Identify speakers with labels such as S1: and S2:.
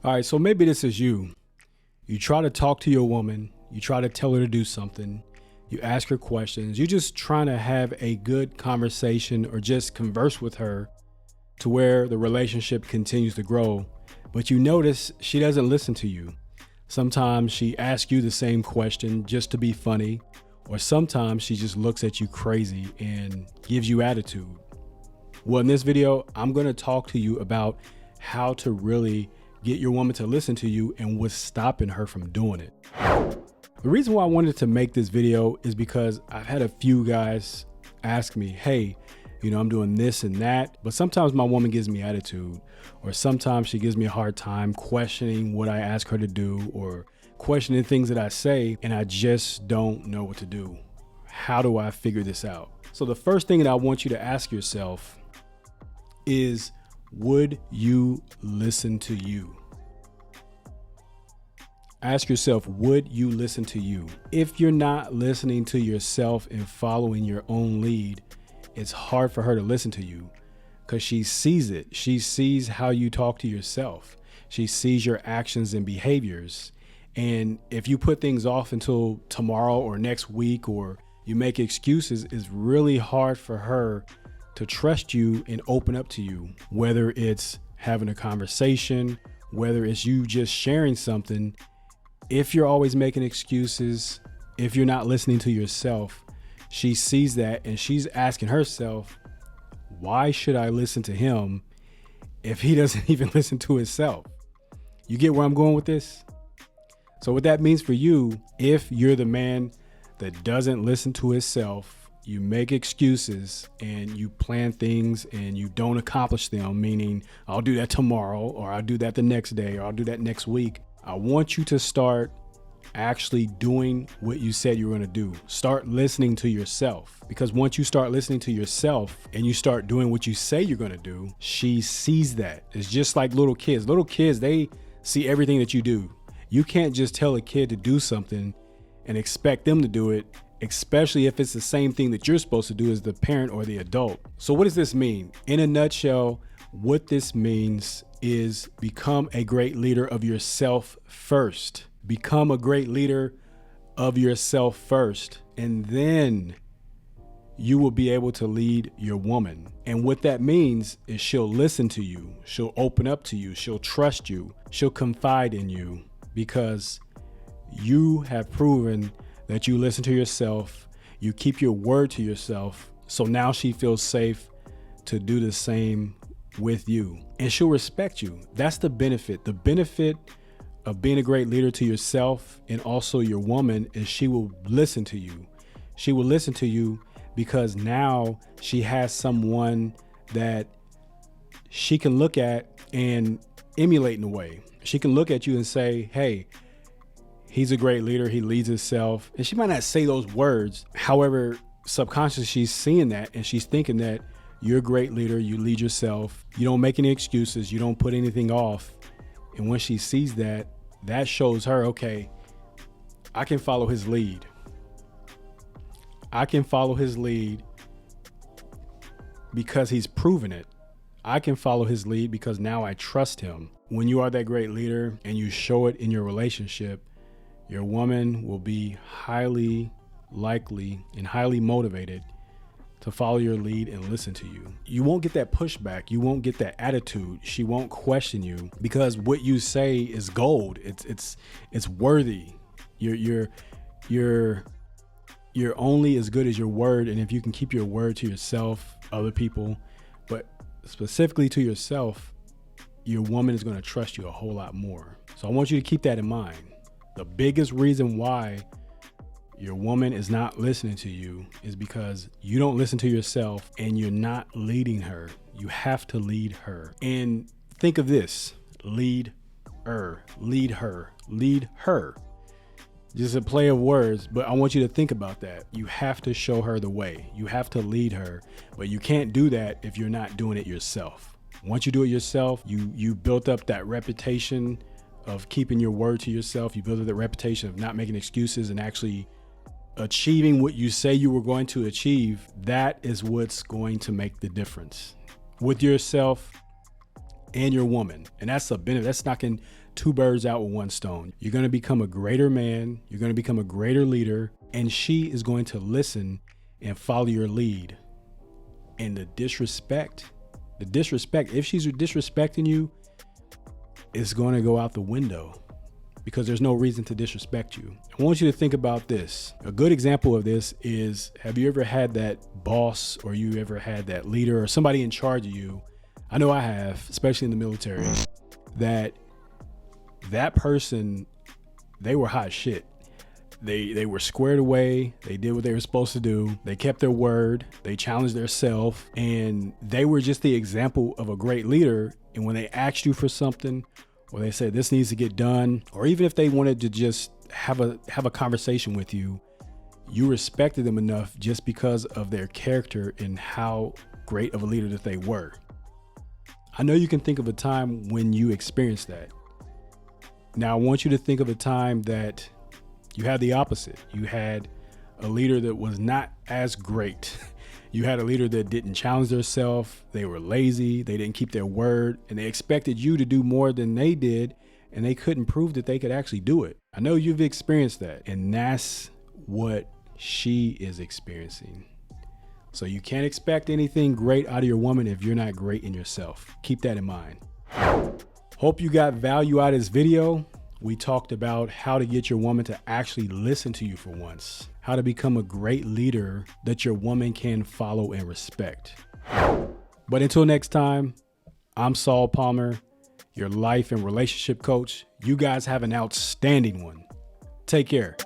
S1: All right, so maybe this is you. You try to talk to your woman, you try to tell her to do something, you ask her questions, you're just trying to have a good conversation or just converse with her to where the relationship continues to grow, but you notice she doesn't listen to you. Sometimes she asks you the same question just to be funny, or sometimes she just looks at you crazy and gives you attitude. Well, in this video, I'm going to talk to you about how to really get your woman to listen to you and what's stopping her from doing it. The reason why I wanted to make this video is because I've had a few guys ask me, hey, I'm doing this and that, but sometimes my woman gives me attitude, or sometimes she gives me a hard time questioning what I ask her to do or questioning things that I say, and I just don't know what to do. How do I figure this out? So the first thing that I want you to ask yourself is, would you listen to you? Ask yourself, would you listen to you? If you're not listening to yourself and following your own lead, it's hard for her to listen to you because she sees it. She sees how you talk to yourself. She sees your actions and behaviors. And if you put things off until tomorrow or next week, or you make excuses, it's really hard for her to trust you and open up to you, whether it's having a conversation, whether it's you just sharing something. If you're always making excuses, if you're not listening to yourself, she sees that and she's asking herself, why should I listen to him if he doesn't even listen to himself? You get where I'm going with this? So what that means for you, if you're the man that doesn't listen to himself, you make excuses and you plan things and you don't accomplish them, meaning I'll do that tomorrow, or I'll do that the next day, or I'll do that next week. I want you to start actually doing what you said you were going to do. Start listening to yourself, because once you start listening to yourself and you start doing what you say you're going to do, she sees that. It's just like little kids. Little kids, they see everything that you do. You can't just tell a kid to do something and expect them to do it, especially if it's the same thing that you're supposed to do as the parent or the adult. So what does this mean? In a nutshell, what this means is become a great leader of yourself first. Become a great leader of yourself first, and then you will be able to lead your woman. And what that means is she'll listen to you. She'll open up to you. She'll trust you. She'll confide in you because you have proven that you listen to yourself. You keep your word to yourself. So now she feels safe to do the same with you, and she'll respect you. That's the benefit. The benefit of being a great leader to yourself and also your woman is she will listen to you. She will listen to you because now she has someone that she can look at and emulate in a way. She can look at you and say, hey, he's a great leader. He leads himself. And she might not say those words. However, subconsciously, she's seeing that and she's thinking that you're a great leader. You lead yourself. You don't make any excuses. You don't put anything off. And when she sees that, that shows her, okay, I can follow his lead. I can follow his lead because he's proven it. I can follow his lead because now I trust him. When you are that great leader and you show it in your relationship, your woman will be highly likely and highly motivated to follow your lead and listen to you. You won't get that pushback. You won't get that attitude. She won't question you because what you say is gold. It's worthy. You're only as good as your word. And if you can keep your word to yourself, other people, but specifically to yourself, your woman is going to trust you a whole lot more. So I want you to keep that in mind. The biggest reason why your woman is not listening to you is because you don't listen to yourself and you're not leading her. You have to lead her. And think of this, lead her. Just a play of words, but I want you to think about that. You have to show her the way. You have to lead her, but you can't do that if you're not doing it yourself. Once you do it yourself, you built up that reputation of keeping your word to yourself. You build up that reputation of not making excuses and actually achieving what you say you were going to achieve. That is what's going to make the difference with yourself and your woman. And that's a benefit. That's knocking two birds out with one stone. You're going to become a greater man. You're going to become a greater leader. And she is going to listen and follow your lead. And the disrespect, if she's disrespecting you, it's going to go out the window because there's no reason to disrespect you. I want you to think about this. A good example of this is, have you ever had that boss, or you ever had that leader or somebody in charge of you? I know I have, especially in the military, that person, they were hot shit. They were squared away. They did what they were supposed to do. They kept their word. They challenged their self, and they were just the example of a great leader. And when they asked you for something, or they said this needs to get done, or even if they wanted to just have a conversation with you, you respected them enough just because of their character and how great of a leader that they were. I know you can think of a time when you experienced that. Now I want you to think of a time that you had the opposite. You had a leader that was not as great. You had a leader that didn't challenge themselves. They were lazy. They didn't keep their word, and they expected you to do more than they did, and they couldn't prove that they could actually do it. I know you've experienced that, and that's what she is experiencing. So you can't expect anything great out of your woman if you're not great in yourself. Keep that in mind. Hope you got value out of this video. We talked about how to get your woman to actually listen to you for once, how to become a great leader that your woman can follow and respect. But until next time, I'm Saul Palmer, your life and relationship coach. You guys have an outstanding one. Take care.